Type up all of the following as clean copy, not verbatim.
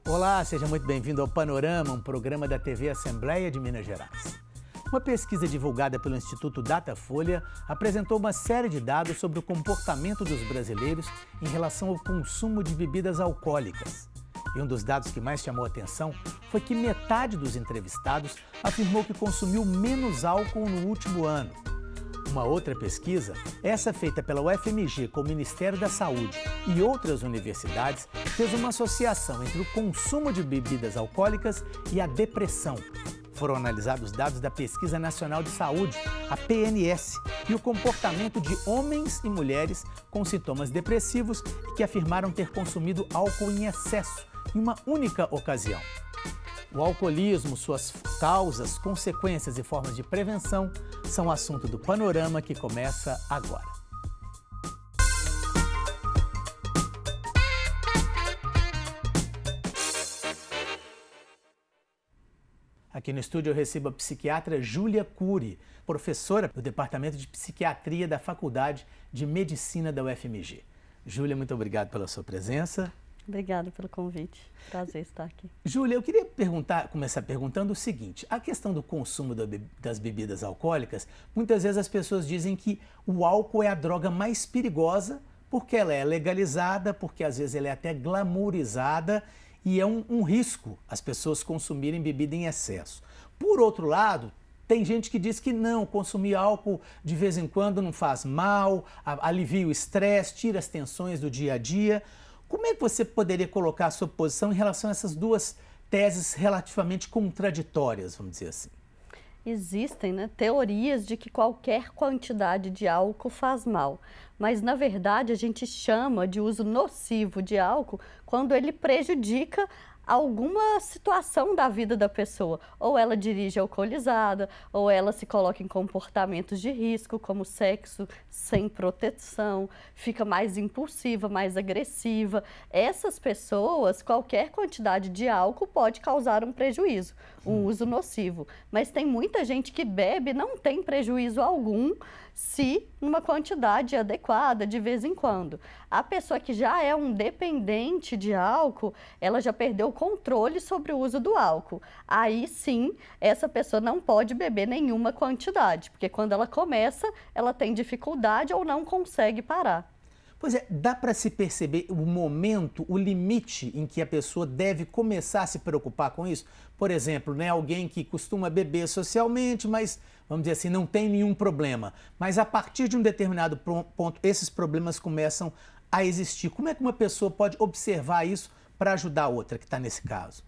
Olá, seja muito bem-vindo ao Panorama, um programa da TV Assembleia de Minas Gerais. Uma pesquisa divulgada pelo Instituto Datafolha apresentou uma série de dados sobre o comportamento dos brasileiros em relação ao consumo de bebidas alcoólicas. E um dos dados que mais chamou a atenção foi que metade dos entrevistados afirmou que consumiu menos álcool no último ano. Uma outra pesquisa, essa feita pela UFMG com o Ministério da Saúde e outras universidades, fez uma associação entre o consumo de bebidas alcoólicas e a depressão. Foram analisados dados da Pesquisa Nacional de Saúde, a PNS, e o comportamento de homens e mulheres com sintomas depressivos e que afirmaram ter consumido álcool em excesso em uma única ocasião. O alcoolismo, suas causas, consequências e formas de prevenção são assunto do Panorama que começa agora. Aqui no estúdio eu recebo a psiquiatra Júlia Cury, professora do Departamento de Psiquiatria da Faculdade de Medicina da UFMG. Júlia, muito obrigado pela sua presença. Obrigada pelo convite. Prazer estar aqui. Júlia, eu queria começar perguntando o seguinte: a questão do consumo das bebidas alcoólicas, muitas vezes as pessoas dizem que o álcool é a droga mais perigosa porque ela é legalizada, porque às vezes ela é até glamourizada e é um risco as pessoas consumirem bebida em excesso. Por outro lado, tem gente que diz que não, consumir álcool de vez em quando não faz mal, alivia o estresse, tira as tensões do dia a dia. Como é que você poderia colocar a sua posição em relação a essas duas teses relativamente contraditórias, vamos dizer assim? Existem, teorias de que qualquer quantidade de álcool faz mal, mas na verdade a gente chama de uso nocivo de álcool quando ele prejudica alguma situação da vida da pessoa. Ou ela dirige alcoolizada, ou ela se coloca em comportamentos de risco, como sexo sem proteção, fica mais impulsiva, mais agressiva. Essas pessoas, qualquer quantidade de álcool pode causar um prejuízo, um uso nocivo. Mas tem muita gente que bebe e não tem prejuízo algum, se numa quantidade adequada, de vez em quando. A pessoa que já é um dependente de álcool, ela já perdeu o controle sobre o uso do álcool. Aí sim, essa pessoa não pode beber nenhuma quantidade, porque quando ela começa, ela tem dificuldade ou não consegue parar. Pois é, dá para se perceber o momento, o limite em que a pessoa deve começar a se preocupar com isso? Por exemplo, alguém que costuma beber socialmente, mas, vamos dizer assim, não tem nenhum problema. Mas a partir de um determinado ponto, esses problemas começam a existir. Como é que uma pessoa pode observar isso para ajudar a outra que está nesse caso?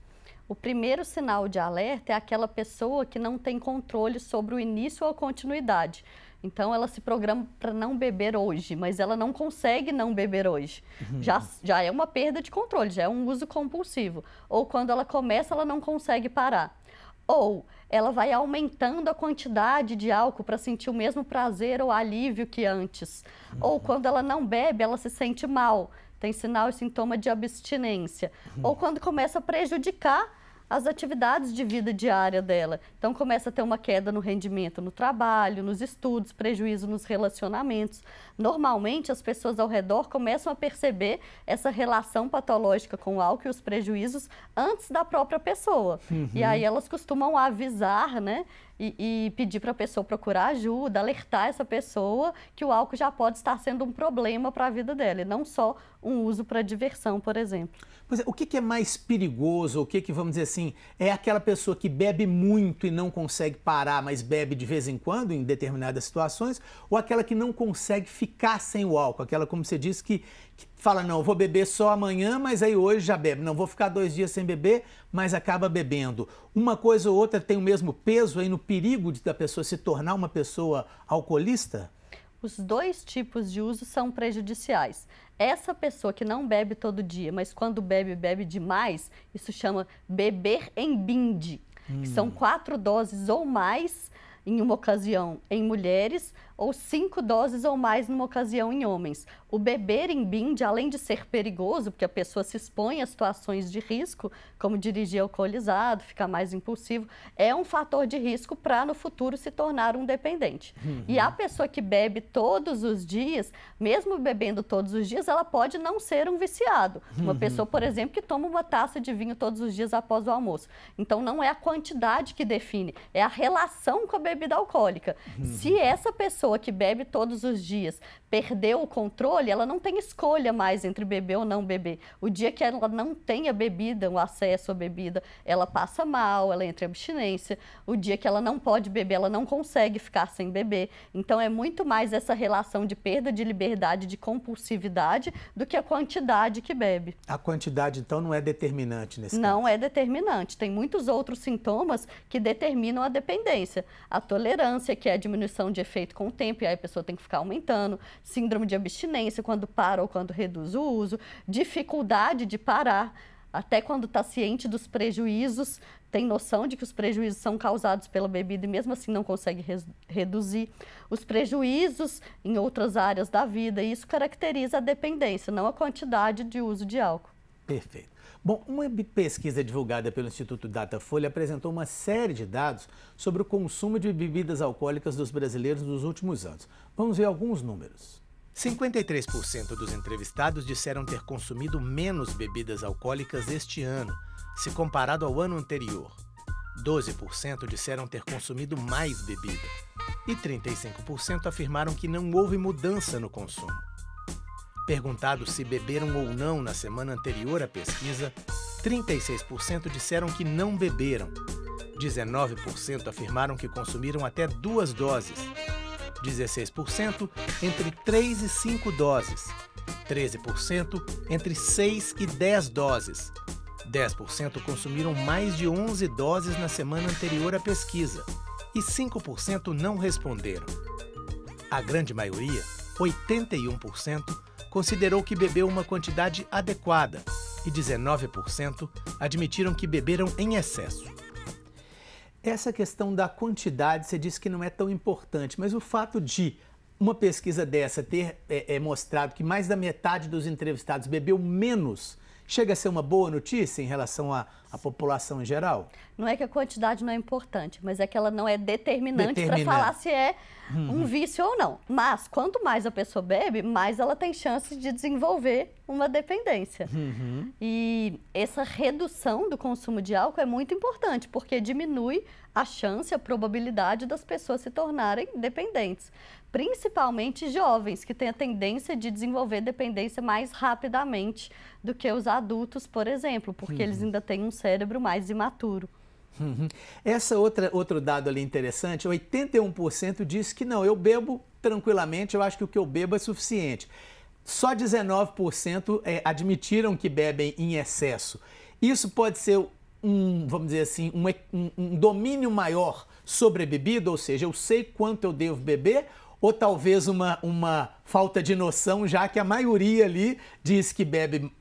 O primeiro sinal de alerta é aquela pessoa que não tem controle sobre o início ou a continuidade. Então, ela se programa para não beber hoje, mas ela não consegue não beber hoje. Já é uma perda de controle, já é um uso compulsivo. Ou quando ela começa, ela não consegue parar. Ou ela vai aumentando a quantidade de álcool para sentir o mesmo prazer ou alívio que antes. Ou quando ela não bebe, ela se sente mal, tem sinal e sintoma de abstinência. Ou quando começa a prejudicar as atividades de vida diária dela. Então, começa a ter uma queda no rendimento no trabalho, nos estudos, prejuízo nos relacionamentos. Normalmente, as pessoas ao redor começam a perceber essa relação patológica com o álcool e os prejuízos antes da própria pessoa. E aí, elas costumam avisar, e pedir para a pessoa procurar ajuda, alertar essa pessoa que o álcool já pode estar sendo um problema para a vida dela, e não só um uso para diversão, por exemplo. Pois é, o que é mais perigoso, vamos dizer assim, é aquela pessoa que bebe muito e não consegue parar, mas bebe de vez em quando, em determinadas situações, ou aquela que não consegue ficar sem o álcool, aquela, como você disse, que fala, não, vou beber só amanhã, mas aí hoje já bebe, não, vou ficar 2 dias sem beber, mas acaba bebendo. Uma coisa ou outra tem o mesmo peso aí no perigo da pessoa se tornar uma pessoa alcoolista? Os dois tipos de uso são prejudiciais. Essa pessoa que não bebe todo dia, mas quando bebe, bebe demais, isso chama beber em binge, que são 4 doses ou mais em uma ocasião em mulheres, ou 5 doses ou mais numa ocasião em homens. O beber em binge, além de ser perigoso, porque a pessoa se expõe a situações de risco, como dirigir alcoolizado, ficar mais impulsivo, é um fator de risco para no futuro se tornar um dependente. E a pessoa que bebe todos os dias, mesmo bebendo todos os dias, ela pode não ser um viciado. Uma pessoa, por exemplo, que toma uma taça de vinho todos os dias após o almoço. Então, não é a quantidade que define, é a relação com a bebida alcoólica. Se essa pessoa que bebe todos os dias perdeu o controle, ela não tem escolha mais entre beber ou não beber. O dia que ela não tem a bebida, o acesso à bebida, ela passa mal, ela entra em abstinência. O dia que ela não pode beber, ela não consegue ficar sem beber. Então, é muito mais essa relação de perda de liberdade, de compulsividade, do que a quantidade que bebe. A quantidade, então, não é determinante nesse caso? Não é determinante. Tem muitos outros sintomas que determinam a dependência. A tolerância, que é a diminuição de efeito com o tempo, e aí a pessoa tem que ficar aumentando. Síndrome de abstinência, quando para ou quando reduz o uso. Dificuldade de parar, até quando está ciente dos prejuízos, tem noção de que os prejuízos são causados pela bebida e mesmo assim não consegue reduzir. Os prejuízos em outras áreas da vida, e isso caracteriza a dependência, não a quantidade de uso de álcool. Perfeito. Bom, uma pesquisa divulgada pelo Instituto Datafolha apresentou uma série de dados sobre o consumo de bebidas alcoólicas dos brasileiros nos últimos anos. Vamos ver alguns números. 53% dos entrevistados disseram ter consumido menos bebidas alcoólicas este ano, se comparado ao ano anterior. 12% disseram ter consumido mais bebida. E 35% afirmaram que não houve mudança no consumo. Perguntados se beberam ou não na semana anterior à pesquisa, 36% disseram que não beberam. 19% afirmaram que consumiram até 2 doses. 16% entre 3 e 5 doses. 13% entre 6 e 10 doses. 10% consumiram mais de 11 doses na semana anterior à pesquisa. E 5% não responderam. A grande maioria, 81%, considerou que bebeu uma quantidade adequada e 19% admitiram que beberam em excesso. Essa questão da quantidade, você disse que não é tão importante, mas o fato de uma pesquisa dessa ter mostrado que mais da metade dos entrevistados bebeu menos, chega a ser uma boa notícia em relação à população em geral? Não é que a quantidade não é importante, mas é que ela não é determinante para falar se é um vício ou não. Mas, quanto mais a pessoa bebe, mais ela tem chances de desenvolver uma dependência. E essa redução do consumo de álcool é muito importante, porque diminui a chance, a probabilidade das pessoas se tornarem dependentes. Principalmente jovens, que têm a tendência de desenvolver dependência mais rapidamente do que os adultos, por exemplo, porque eles ainda têm um cérebro mais imaturo. Outro dado ali interessante, 81% diz que não, eu bebo tranquilamente, eu acho que o que eu bebo é suficiente. Só 19% admitiram que bebem em excesso. Isso pode ser vamos dizer assim, um domínio maior sobre a bebida, ou seja, eu sei quanto eu devo beber, ou talvez uma falta de noção, já que a maioria ali diz que bebe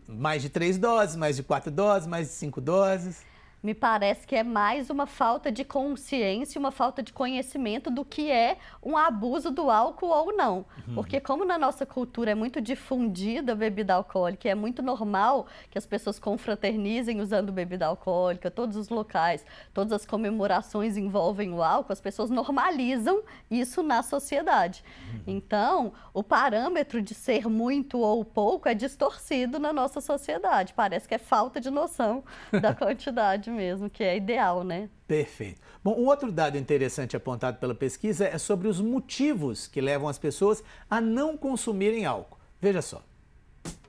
mais de 3 doses, mais de 4 doses, mais de 5 doses. Me parece que é mais uma falta de consciência, uma falta de conhecimento do que é um abuso do álcool ou não. Porque como na nossa cultura é muito difundida a bebida alcoólica, é muito normal que as pessoas confraternizem usando bebida alcoólica, todos os locais, todas as comemorações envolvem o álcool, as pessoas normalizam isso na sociedade. Então, o parâmetro de ser muito ou pouco é distorcido na nossa sociedade. Parece que é falta de noção da quantidade mesmo, que é ideal, né? Perfeito. Bom, um outro dado interessante apontado pela pesquisa é sobre os motivos que levam as pessoas a não consumirem álcool. Veja só.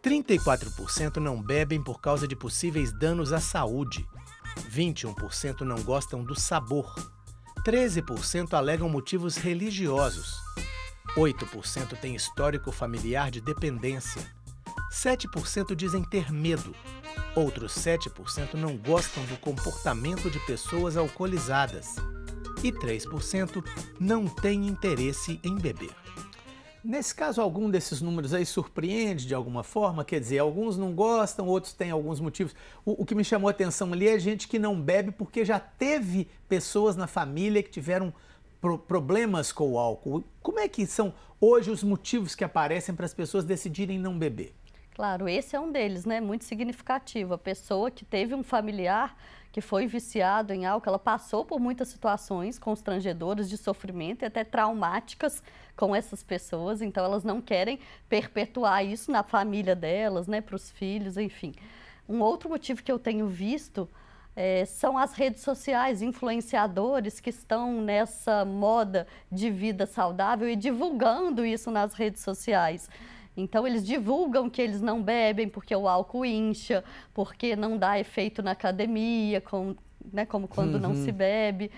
34% não bebem por causa de possíveis danos à saúde. 21% não gostam do sabor. 13% alegam motivos religiosos. 8% têm histórico familiar de dependência. 7% dizem ter medo. Outros 7% não gostam do comportamento de pessoas alcoolizadas. E 3% não têm interesse em beber. Nesse caso, algum desses números aí surpreende de alguma forma? Quer dizer, alguns não gostam, outros têm alguns motivos. O que me chamou a atenção ali é gente que não bebe porque já teve pessoas na família que tiveram problemas com o álcool. Como é que são hoje os motivos que aparecem para as pessoas decidirem não beber? Claro, esse é um deles, né? Muito significativo. A pessoa que teve um familiar que foi viciado em álcool, ela passou por muitas situações constrangedoras de sofrimento e até traumáticas com essas pessoas, então elas não querem perpetuar isso na família delas, né? Para os filhos, enfim. Um outro motivo que eu tenho visto são as redes sociais, influenciadores que estão nessa moda de vida saudável e divulgando isso nas redes sociais. Então, eles divulgam que eles não bebem porque o álcool incha, porque não dá efeito na academia, como quando não se bebe,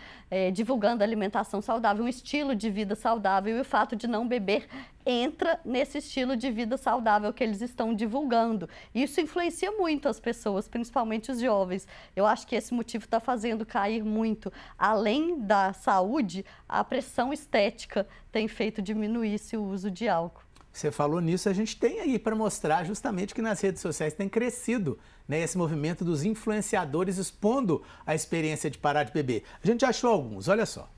divulgando alimentação saudável, um estilo de vida saudável, e o fato de não beber entra nesse estilo de vida saudável que eles estão divulgando. Isso influencia muito as pessoas, principalmente os jovens. Eu acho que esse motivo está fazendo cair muito. Além da saúde, a pressão estética tem feito diminuir-se o uso de álcool. Você falou nisso, a gente tem aí para mostrar justamente que nas redes sociais tem crescido, né, esse movimento dos influenciadores expondo a experiência de parar de beber. A gente achou alguns, olha só.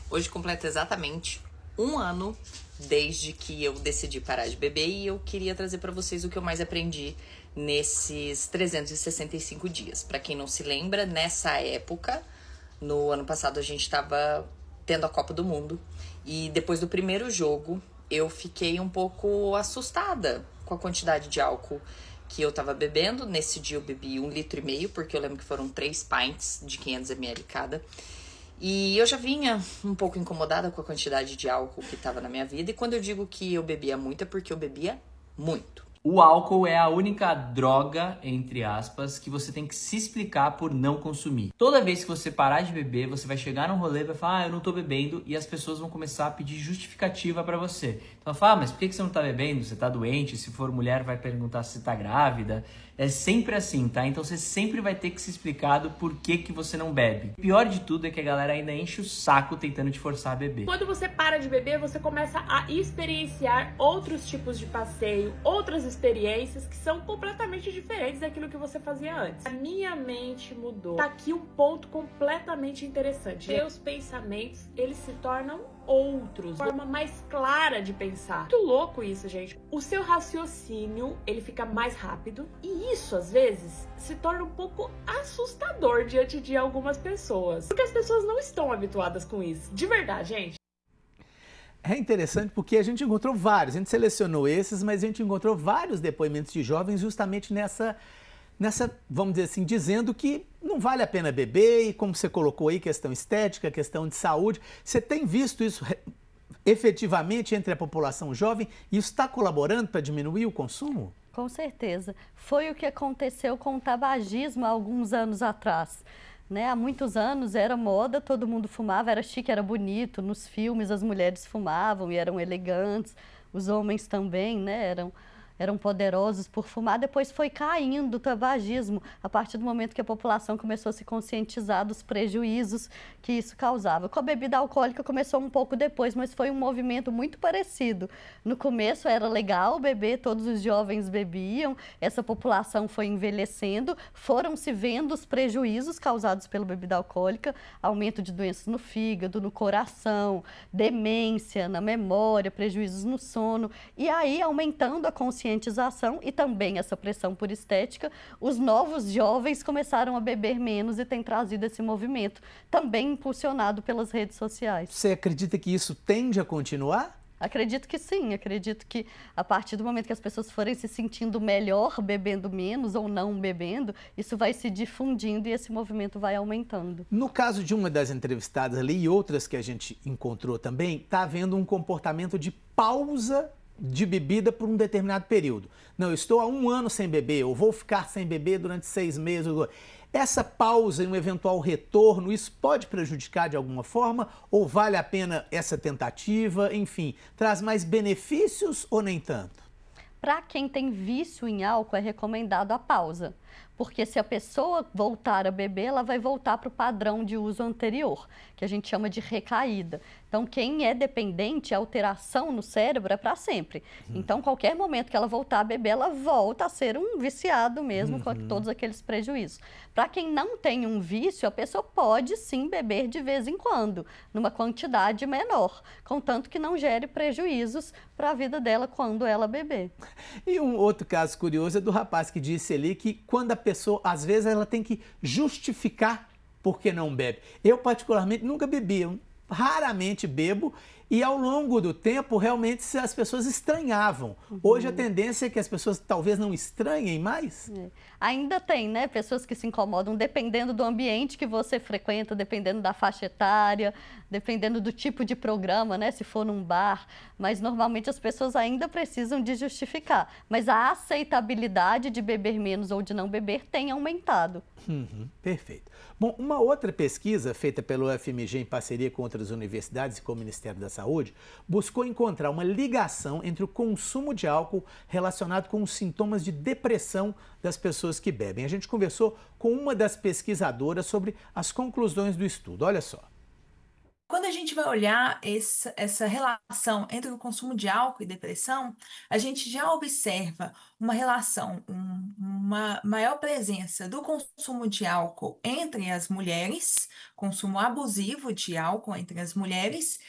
Hoje completa exatamente 1 ano desde que eu decidi parar de beber e eu queria trazer para vocês o que eu mais aprendi nesses 365 dias. Para quem não se lembra, nessa época, no ano passado, a gente estava tendo a Copa do Mundo e depois do primeiro jogo, eu fiquei um pouco assustada com a quantidade de álcool que eu tava bebendo. Nesse dia eu bebi 1,5 litro, porque eu lembro que foram 3 pints de 500 ml cada. E eu já vinha um pouco incomodada com a quantidade de álcool que tava na minha vida. E quando eu digo que eu bebia muito, é porque eu bebia muito. O álcool é a única droga, entre aspas, que você tem que se explicar por não consumir. Toda vez que você parar de beber, você vai chegar num rolê e vai falar, eu não tô bebendo, e as pessoas vão começar a pedir justificativa pra você. Então fala, mas por que você não tá bebendo? Você tá doente? Se for mulher, vai perguntar se tá grávida. É sempre assim, tá? Então você sempre vai ter que se explicar do porquê que você não bebe. O pior de tudo é que a galera ainda enche o saco tentando te forçar a beber. Quando você para de beber, você começa a experienciar outros tipos de passeio, outras experiências que são completamente diferentes daquilo que você fazia antes. A minha mente mudou. Tá aqui um ponto completamente interessante. Meus pensamentos, eles se tornam outros, forma mais clara de pensar. Muito louco isso, gente. O seu raciocínio, ele fica mais rápido e isso, às vezes, se torna um pouco assustador diante de algumas pessoas. Porque as pessoas não estão habituadas com isso. De verdade, gente. É interessante porque a gente encontrou vários, a gente selecionou esses, mas a gente encontrou vários depoimentos de jovens justamente nessa, vamos dizer assim, dizendo que não vale a pena beber e, como você colocou aí, questão estética, questão de saúde. Você tem visto isso efetivamente entre a população jovem e isso está colaborando para diminuir o consumo? Com certeza. Foi o que aconteceu com o tabagismo há alguns anos atrás. Há muitos anos era moda, todo mundo fumava, era chique, era bonito. Nos filmes as mulheres fumavam e eram elegantes, os homens também, eram poderosos por fumar. Depois foi caindo o tabagismo, a partir do momento que a população começou a se conscientizar dos prejuízos que isso causava. Com a bebida alcoólica começou um pouco depois, mas foi um movimento muito parecido. No começo era legal beber, todos os jovens bebiam, essa população foi envelhecendo, foram se vendo os prejuízos causados pela bebida alcoólica, aumento de doenças no fígado, no coração, demência, na memória, prejuízos no sono, e aí aumentando a conscientização e também essa pressão por estética, os novos jovens começaram a beber menos e tem trazido esse movimento, também impulsionado pelas redes sociais. Você acredita que isso tende a continuar? Acredito que sim, acredito que a partir do momento que as pessoas forem se sentindo melhor bebendo menos ou não bebendo, isso vai se difundindo e esse movimento vai aumentando. No caso de uma das entrevistadas ali e outras que a gente encontrou também, está havendo um comportamento de pausa de bebida por um determinado período. Não, eu estou há 1 ano sem beber, eu vou ficar sem beber durante 6 meses. Essa pausa e um eventual retorno, isso pode prejudicar de alguma forma? Ou vale a pena essa tentativa? Enfim, traz mais benefícios ou nem tanto? Para quem tem vício em álcool, é recomendado a pausa. Porque se a pessoa voltar a beber, ela vai voltar para o padrão de uso anterior, que a gente chama de recaída. Então, quem é dependente, a alteração no cérebro é para sempre. Então, qualquer momento que ela voltar a beber, ela volta a ser um viciado mesmo, com todos aqueles prejuízos. Para quem não tem um vício, a pessoa pode sim beber de vez em quando, numa quantidade menor, contanto que não gere prejuízos para a vida dela quando ela beber. E um outro caso curioso é do rapaz que disse ali que quando a pessoa, às vezes, ela tem que justificar por que não bebe. Eu, particularmente, nunca bebi, eu raramente bebo e ao longo do tempo, realmente, as pessoas estranhavam. Hoje, a tendência é que as pessoas talvez não estranhem mais. Ainda tem, né, pessoas que se incomodam dependendo do ambiente que você frequenta, dependendo da faixa etária, dependendo do tipo de programa, né, se for num bar. Mas, normalmente, as pessoas ainda precisam de justificar. Mas a aceitabilidade de beber menos ou de não beber tem aumentado. Perfeito. Bom, uma outra pesquisa feita pelo UFMG em parceria com outras universidades e com o Ministério da Saúde buscou encontrar uma ligação entre o consumo de álcool relacionado com os sintomas de depressão das pessoas que bebem. A gente conversou com uma das pesquisadoras sobre as conclusões do estudo. Olha só. Quando a gente vai olhar essa relação entre o consumo de álcool e depressão, a gente já observa uma relação, uma maior presença do consumo de álcool entre as mulheres, consumo abusivo de álcool entre as mulheres.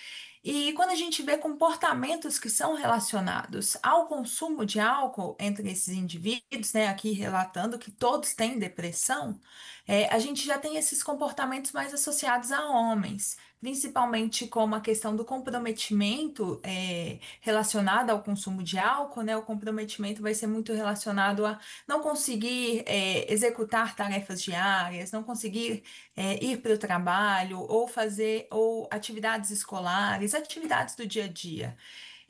E quando a gente vê comportamentos que são relacionados ao consumo de álcool entre esses indivíduos, né, aqui relatando que todos têm depressão, a gente já tem esses comportamentos mais associados a homens, principalmente como a questão do comprometimento relacionado ao consumo de álcool, né? O comprometimento vai ser muito relacionado a não conseguir executar tarefas diárias, não conseguir ir para o trabalho ou fazer atividades escolares, atividades do dia a dia.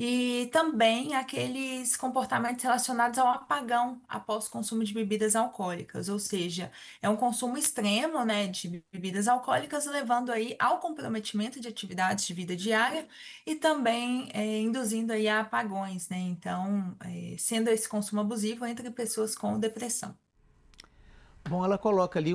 E também aqueles comportamentos relacionados ao apagão após o consumo de bebidas alcoólicas, ou seja, é um consumo extremo, né, de bebidas alcoólicas, levando aí ao comprometimento de atividades de vida diária e também induzindo aí a apagões, né? Então, sendo esse consumo abusivo entre pessoas com depressão. Bom, ela coloca ali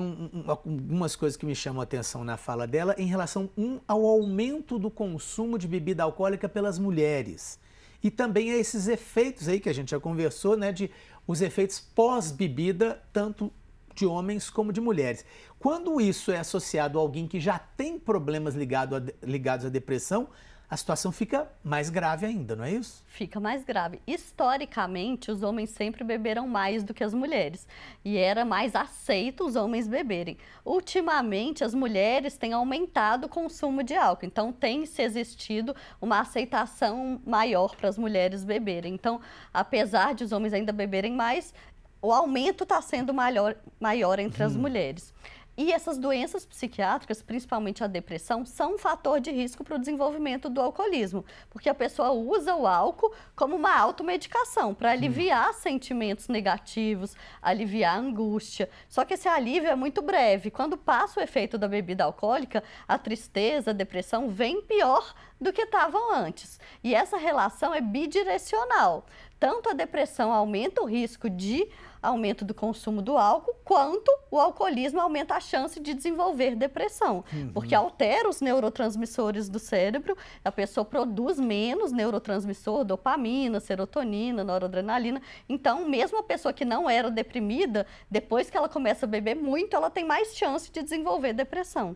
algumas coisas que me chamam a atenção na fala dela em relação ao aumento do consumo de bebida alcoólica pelas mulheres. E também a esses efeitos aí que a gente já conversou, né, de os efeitos pós-bebida, tanto de homens como de mulheres. Quando isso é associado a alguém que já tem problemas ligados à depressão, a situação fica mais grave ainda, não é isso? Fica mais grave. Historicamente, os homens sempre beberam mais do que as mulheres. E era mais aceito os homens beberem. Ultimamente, as mulheres têm aumentado o consumo de álcool. Então, tem se existido uma aceitação maior para as mulheres beberem. Então, apesar de os homens ainda beberem mais, o aumento está sendo maior entre as mulheres. E essas doenças psiquiátricas, principalmente a depressão, são um fator de risco para o desenvolvimento do alcoolismo, porque a pessoa usa o álcool como uma automedicação para aliviar sentimentos negativos, aliviar a angústia. Só que esse alívio é muito breve. Quando passa o efeito da bebida alcoólica, a tristeza, a depressão vem pior do que estavam antes. E essa relação é bidirecional. Tanto a depressão aumenta o risco de aumento do consumo do álcool, quanto o alcoolismo aumenta a chance de desenvolver depressão, porque altera os neurotransmissores do cérebro, a pessoa produz menos neurotransmissor, dopamina, serotonina, noradrenalina. Então, mesmo a pessoa que não era deprimida, depois que ela começa a beber muito, ela tem mais chance de desenvolver depressão.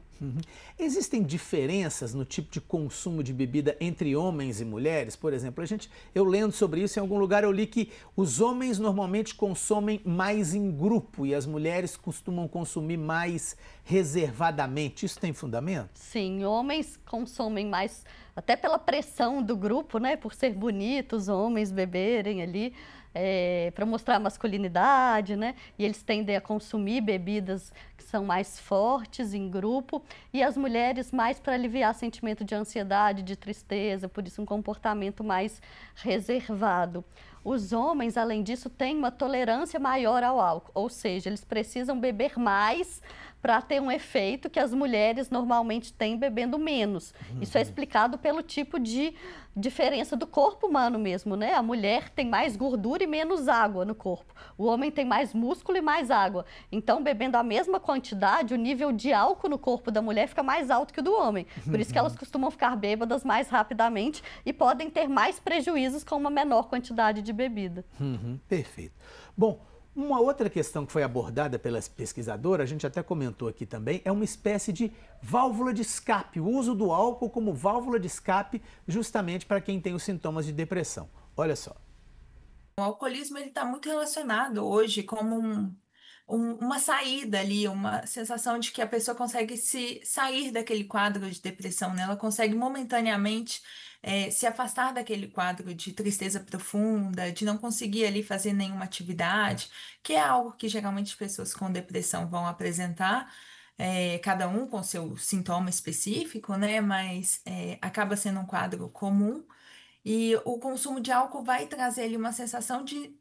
Existem diferenças no tipo de consumo de bebida entre homens e mulheres? Por exemplo, eu lendo sobre isso, em algum lugar eu li que os homens normalmente consomem mais em grupo e as mulheres costumam consumir mais reservadamente. Isso tem fundamento? Sim, homens consomem mais, até pela pressão do grupo, né? Por ser bonitos, homens beberem ali, para mostrar a masculinidade, né? E eles tendem a consumir bebidas que são mais fortes em grupo, e as mulheres mais para aliviar sentimento de ansiedade, de tristeza, por isso um comportamento mais reservado. Os homens, além disso, têm uma tolerância maior ao álcool, ou seja, eles precisam beber mais para ter um efeito que as mulheres normalmente têm bebendo menos. Isso é explicado pelo tipo de diferença do corpo humano mesmo, né? A mulher tem mais gordura e menos água no corpo. O homem tem mais músculo e mais água. Então, bebendo a mesma quantidade, o nível de álcool no corpo da mulher fica mais alto que o do homem. Por isso que elas costumam ficar bêbadas mais rapidamente e podem ter mais prejuízos com uma menor quantidade de bebida. Perfeito. Bom, uma outra questão que foi abordada pelas pesquisadoras, a gente até comentou aqui também, é uma espécie de válvula de escape, o uso do álcool como válvula de escape justamente para quem tem os sintomas de depressão. Olha só. O alcoolismo está muito relacionado hoje como uma saída ali, uma sensação de que a pessoa consegue se sair daquele quadro de depressão, né? Ela consegue momentaneamente se afastar daquele quadro de tristeza profunda, de não conseguir ali fazer nenhuma atividade, que é algo que geralmente pessoas com depressão vão apresentar, cada um com seu sintoma específico, né? Mas acaba sendo um quadro comum. E o consumo de álcool vai trazer ali uma sensação de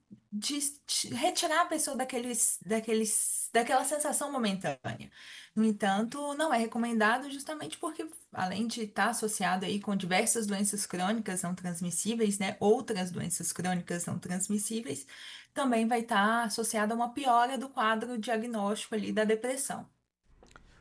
retirar a pessoa daquela sensação momentânea. No entanto, não é recomendado justamente porque, além de estar associado aí com diversas doenças crônicas não transmissíveis, né, outras doenças crônicas não transmissíveis, também vai estar associado a uma piora do quadro diagnóstico ali da depressão.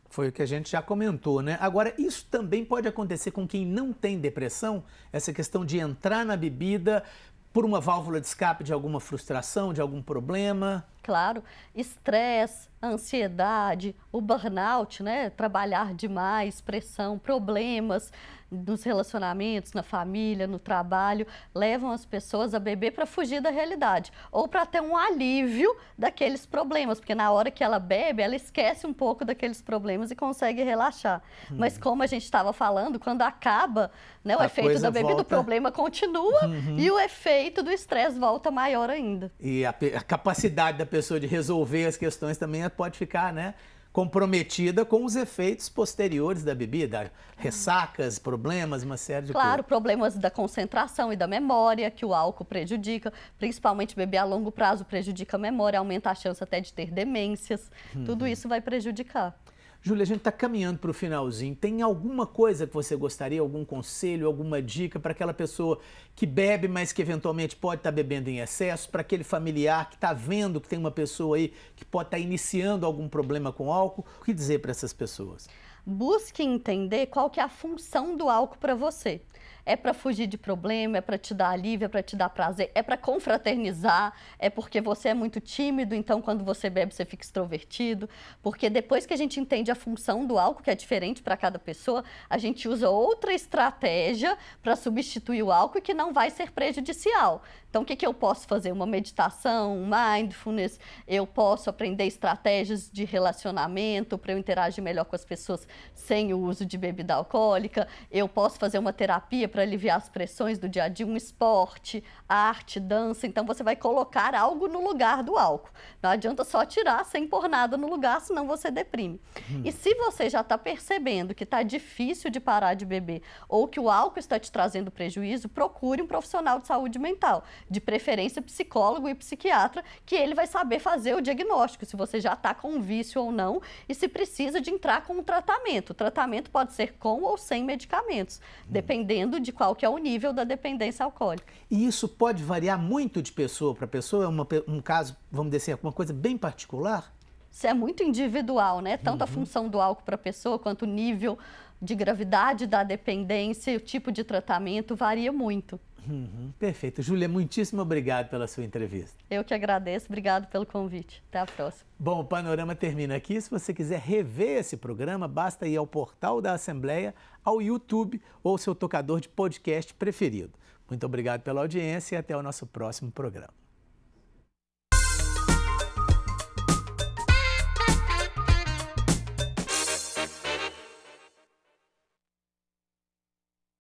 Foi o que a gente já comentou, né? Agora, isso também pode acontecer com quem não tem depressão? Essa questão de entrar na bebida por uma válvula de escape de alguma frustração, de algum problema? Claro, estresse, ansiedade, o burnout, né? Trabalhar demais, pressão, problemas nos relacionamentos, na família, no trabalho, levam as pessoas a beber para fugir da realidade ou para ter um alívio daqueles problemas, porque na hora que ela bebe, ela esquece um pouco daqueles problemas e consegue relaxar. Mas como a gente estava falando, quando acaba, né, o efeito da bebida, o problema continua e o efeito do estresse volta maior ainda. E a capacidade da pessoa de resolver as questões também pode ficar, né, comprometida com os efeitos posteriores da bebida, ressacas, problemas, uma série de coisas. Claro, problemas da concentração e da memória que o álcool prejudica, principalmente beber a longo prazo prejudica a memória, aumenta a chance até de ter demências, tudo isso vai prejudicar. Júlia, a gente está caminhando para o finalzinho. Tem alguma coisa que você gostaria, algum conselho, alguma dica para aquela pessoa que bebe, mas que eventualmente pode estar bebendo em excesso, para aquele familiar que está vendo que tem uma pessoa aí que pode estar iniciando algum problema com álcool? O que dizer para essas pessoas? Busque entender qual que é a função do álcool para você. É para fugir de problema, é para te dar alívio, é para te dar prazer, é para confraternizar, é porque você é muito tímido, então quando você bebe você fica extrovertido. Porque depois que a gente entende a função do álcool, que é diferente para cada pessoa, a gente usa outra estratégia para substituir o álcool e que não vai ser prejudicial. Então, o que eu posso fazer? Uma meditação, um mindfulness, eu posso aprender estratégias de relacionamento para eu interagir melhor com as pessoas sem o uso de bebida alcoólica, eu posso fazer uma terapia para aliviar as pressões do dia a dia, um esporte, arte, dança. Então, você vai colocar algo no lugar do álcool. Não adianta só tirar sem pôr nada no lugar, senão você deprime. E se você já está percebendo que está difícil de parar de beber ou que o álcool está te trazendo prejuízo, procure um profissional de saúde mental, de preferência psicólogo e psiquiatra, que ele vai saber fazer o diagnóstico, se você já está com um vício ou não e se precisa de entrar com um tratamento. O tratamento pode ser com ou sem medicamentos, dependendo de qual que é o nível da dependência alcoólica. E isso pode variar muito de pessoa para pessoa? É um caso, vamos dizer assim, uma coisa bem particular? Isso é muito individual, né? Tanto a função do álcool para a pessoa, quanto o nível de gravidade da dependência, o tipo de tratamento varia muito. Perfeito. Júlia, muitíssimo obrigado pela sua entrevista. Eu que agradeço, obrigado pelo convite. Até a próxima. Bom, o Panorama termina aqui. Se você quiser rever esse programa, basta ir ao portal da Assembleia, ao YouTube ou seu tocador de podcast preferido. Muito obrigado pela audiência e até o nosso próximo programa.